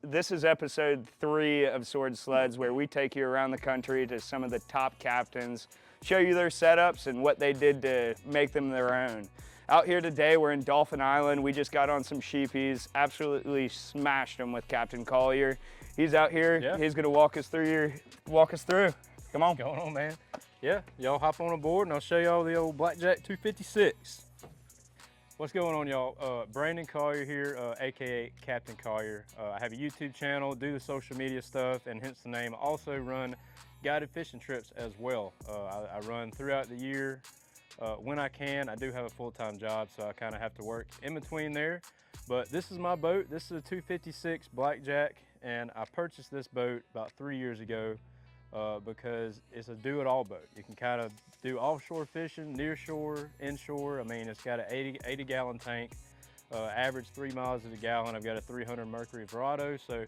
This is episode 3 of SORD Sleds, where we take you around the country to some of the top captains, show you their setups and what they did to make them their own. Out here today, we're in Dauphin Island. We just got on some sheepies, absolutely smashed them with Captain Collier. He's out here. Yeah. He's gonna walk us through. Come on. What's going on, man? Yeah, y'all hop on board and I'll show y'all the old Blackjack 256. What's going on, y'all? Brandon Collier here, AKA Captain Collier. I have a YouTube channel, do the social media stuff, and hence the name. I also run guided fishing trips as well. I run throughout the year when I can. I do have a full-time job, so I kind of have to work in between there. But this is my boat. This is a 256 Blackjack, and I purchased this boat about 3 years ago because it's a do-it-all boat. You can kind of do offshore fishing, near shore, inshore. I mean, it's got an 80 gallon tank, average 3 miles to the gallon. I've got a 300 Mercury Verado, so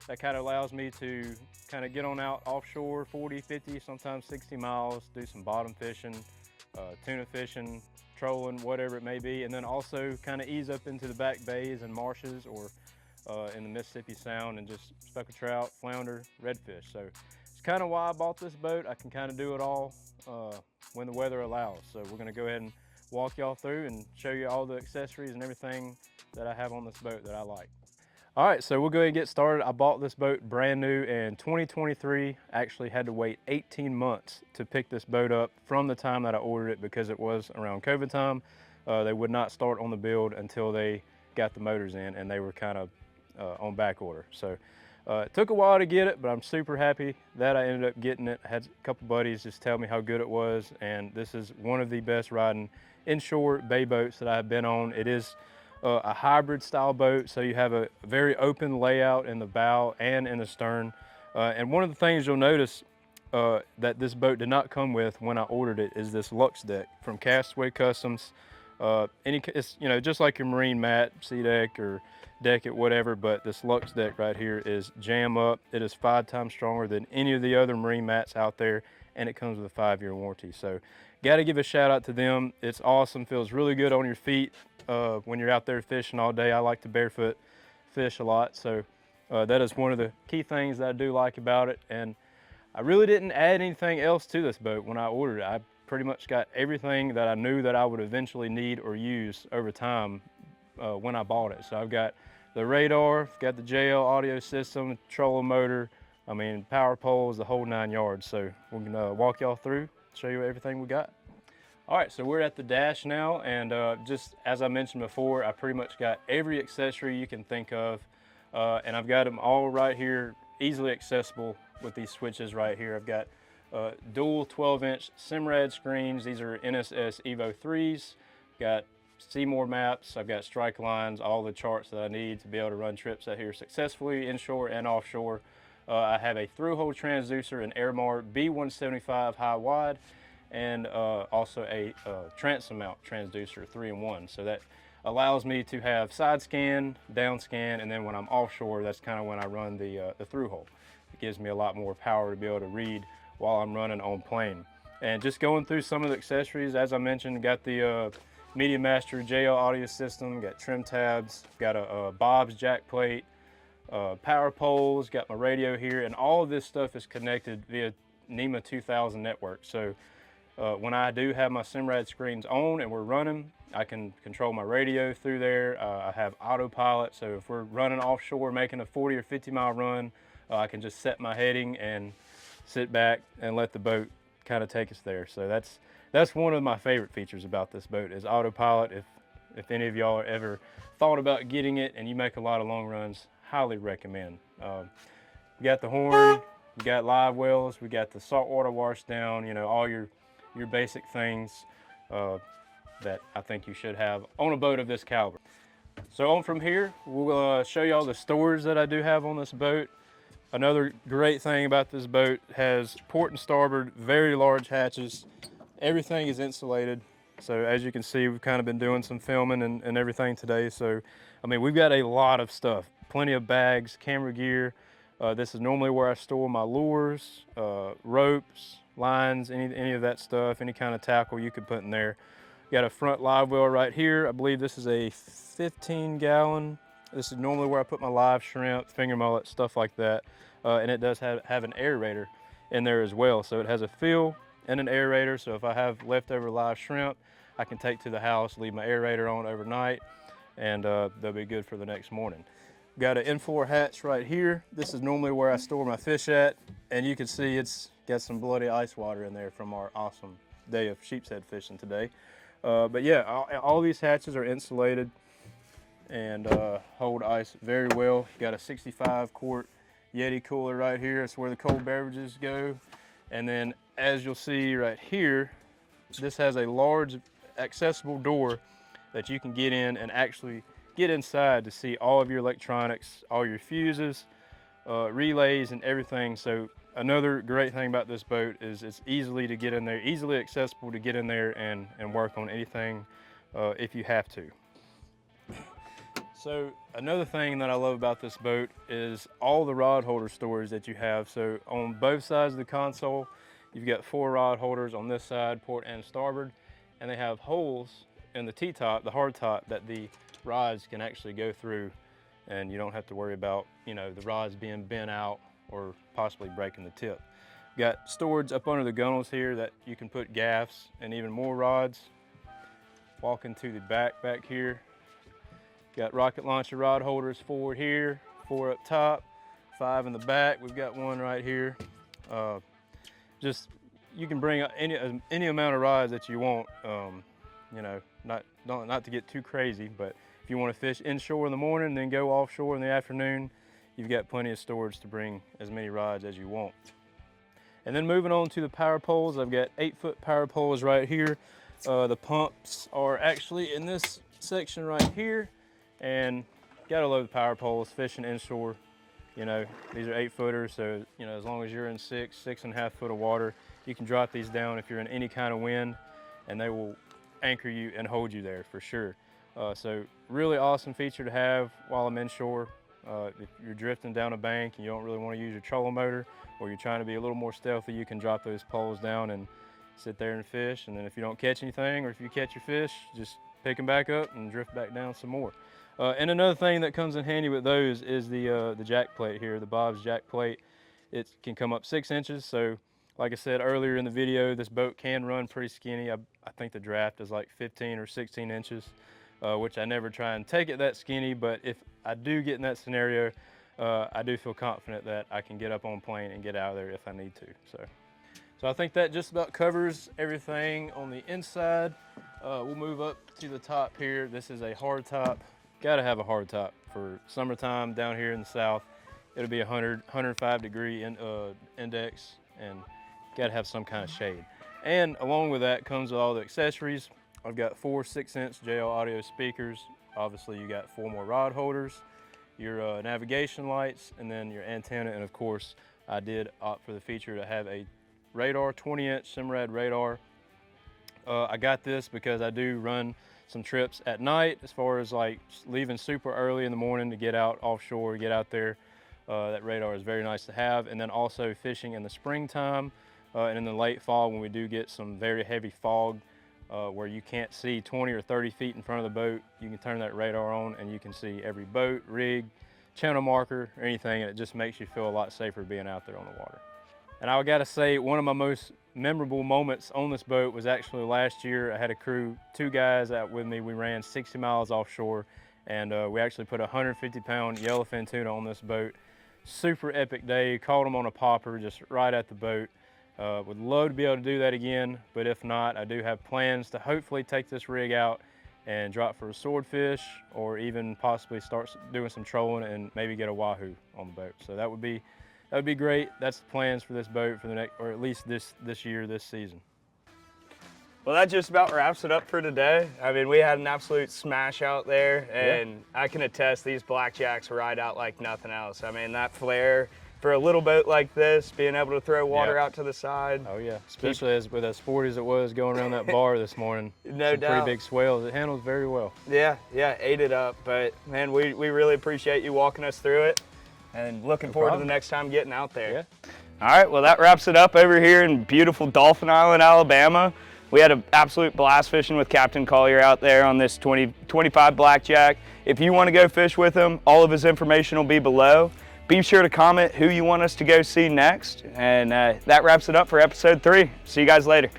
that kind of allows me to kind of get on out offshore 40, 50, sometimes 60 miles, do some bottom fishing, tuna fishing, trolling, whatever it may be, and then also kind of ease up into the back bays and marshes or in the Mississippi Sound and just stuck a trout, flounder, redfish. So it's kind of why I bought this boat. I can kind of do it all when the weather allows. So we're gonna go ahead and walk y'all through and show you all the accessories and everything that I have on this boat that I like. All right, so we'll go ahead and get started. I bought this boat brand new in 2023. Actually had to wait 18 months to pick this boat up from the time that I ordered it because it was around COVID time. They would not start on the build until they got the motors in, and they were kind of on back order. So it took a while to get it, but I'm super happy that I ended up getting it. I had a couple buddies just tell me how good it was, and this is one of the best riding inshore bay boats that I've been on. It is a hybrid style boat, so you have a very open layout in the bow and in the stern. And one of the things you'll notice that this boat did not come with when I ordered it is this Lux deck from Castaway Customs. It's, you know, just like your marine mat, sea deck or deck it, whatever, but this Lux deck right here is jam up. It is 5 times stronger than any of the other marine mats out there, and it comes with a 5-year warranty. So got to give a shout out to them. It's awesome, feels really good on your feet when you're out there fishing all day. I like to barefoot fish a lot, so that is one of the key things that I do like about it. And I really didn't add anything else to this boat when I ordered it. I pretty much got everything that I knew that I would eventually need or use over time when I bought it. So I've got the radar, got the JL audio system, trolling motor, I mean, power poles, the whole 9 yards. So we're gonna walk y'all through, show you everything we got. All right, so we're at the dash now, and just as I mentioned before, I pretty much got every accessory you can think of, and I've got them all right here, easily accessible with these switches right here. I've got dual 12-inch Simrad screens. These are NSS Evo 3s. Got Seymour maps. I've got strike lines, all the charts that I need to be able to run trips out here successfully, inshore and offshore. I have a through-hole transducer, an Airmar B175 high-wide, and also a transom mount transducer, 3-in-1. So that allows me to have side scan, down scan, and then when I'm offshore, that's kind of when I run the through-hole. It gives me a lot more power to be able to read while I'm running on plane. And just going through some of the accessories, as I mentioned, got the Media Master JL audio system, got trim tabs, got a Bob's jack plate, power poles, got my radio here, and all of this stuff is connected via NEMA 2000 network. So when I do have my Simrad screens on and we're running, I can control my radio through there. I have autopilot, so if we're running offshore, making a 40 or 50 mile run, I can just set my heading and sit back and let the boat kind of take us there. So that's one of my favorite features about this boat is autopilot. If any of y'all ever thought about getting it and you make a lot of long runs, highly recommend. We got the horn, we got live wells, we got the saltwater wash down, you know, all your basic things that I think you should have on a boat of this caliber. So on from here, we'll show y'all the storage that I do have on this boat. Another great thing about this boat has port and starboard, very large hatches. Everything is insulated. So as you can see, we've kind of been doing some filming and everything today. So, I mean, we've got a lot of stuff, plenty of bags, camera gear. This is normally where I store my lures, ropes, lines, any of that stuff, any kind of tackle you could put in there. Got a front live well right here. I believe this is a 15 gallon This is normally where I put my live shrimp, finger mullet, stuff like that. And it does have an aerator in there as well. So it has a fill and an aerator. So if I have leftover live shrimp, I can take to the house, leave my aerator on overnight, and they'll be good for the next morning. Got an in-floor hatch right here. This is normally where I store my fish at, and you can see it's got some bloody ice water in there from our awesome day of sheepshead fishing today. But yeah, all these hatches are insulated and hold ice very well. Got a 65-quart Yeti cooler right here. That's where the cold beverages go. And then as you'll see right here, this has a large accessible door that you can get in and actually get inside to see all of your electronics, all your fuses, relays, and everything. So another great thing about this boat is it's easily to get in there, easily accessible to get in there and work on anything if you have to. So another thing that I love about this boat is all the rod holder storage that you have. So on both sides of the console, you've got 4 rod holders on this side, port and starboard, and they have holes in the T-top, the hard top, that the rods can actually go through, and you don't have to worry about, you know, the rods being bent out or possibly breaking the tip. Got storage up under the gunnels here that you can put gaffs and even more rods. Walking to the back here, got rocket launcher rod holders, 4 here, 4 up top, 5 in the back. We've got 1 right here. Just, you can bring any amount of rods that you want. You know, not to get too crazy, but if you want to fish inshore in the morning and then go offshore in the afternoon, you've got plenty of storage to bring as many rods as you want. And then moving on to the power poles, I've got 8-foot power poles right here. The pumps are actually in this section right here, and gotta love the power poles fishing inshore. You know, these are 8-footers, so you know, as long as you're in 6.5 foot of water, you can drop these down if you're in any kind of wind, and they will anchor you and hold you there for sure. So really awesome feature to have while I'm inshore. If you're drifting down a bank and you don't really want to use your trolling motor, or you're trying to be a little more stealthy, you can drop those poles down and sit there and fish. And then if you don't catch anything, or if you catch your fish, just pick them back up and drift back down some more. And another thing that comes in handy with those is the jack plate here, the Bob's jack plate. It can come up 6 inches. So like I said earlier in the video, this boat can run pretty skinny. I think the draft is like 15 or 16 inches, which I never try and take it that skinny, but if I do get in that scenario, I do feel confident that I can get up on plane and get out of there if I need to. So I think that just about covers everything on the inside. We'll move up to the top here. This is a hard top. Gotta have a hard top for summertime down here in the south. It'll be 105 degree index, and gotta have some kind of shade. And along with that comes all the accessories. I've got 4 6-inch JL audio speakers. Obviously you got 4 more rod holders, your navigation lights, and then your antenna. And of course, I did opt for the feature to have a radar, 20-inch Simrad radar. I got this because I do run some trips at night, as far as like leaving super early in the morning to get out offshore, get out there. That radar is very nice to have. And then also fishing in the springtime and in the late fall, when we do get some very heavy fog where you can't see 20 or 30 feet in front of the boat, you can turn that radar on and you can see every boat, rig, channel marker, or anything, and it just makes you feel a lot safer being out there on the water. And I gotta say, one of my most memorable moments on this boat was actually last year. I had a crew, 2 guys out with me. We ran 60 miles offshore, and we actually put a 150-pound yellowfin tuna on this boat. Super epic day. Caught them on a popper just right at the boat. Would love to be able to do that again, but if not, I do have plans to hopefully take this rig out and drop for a swordfish, or even possibly start doing some trolling and maybe get a wahoo on the boat. So that would be great. That's the plans for this boat for the next, or at least this year, this season. Well, that just about wraps it up for today. I mean, we had an absolute smash out there, and yeah, I can attest these Blackjacks ride out like nothing else. I mean, that flare for a little boat like this, being able to throw water out to the side. Oh yeah, especially with as sporty as it was going around that bar this morning. No doubt. Pretty big swells. It handles very well. Yeah, ate it up. But man, we really appreciate you walking us through it, and looking forward to the next time getting out there. Yeah. All right, well, that wraps it up over here in beautiful Dauphin Island, Alabama. We had an absolute blast fishing with Captain Collier out there on this 2025 Blackjack. If you want to go fish with him, all of his information will be below. Be sure to comment who you want us to go see next. And that wraps it up for episode 3. See you guys later.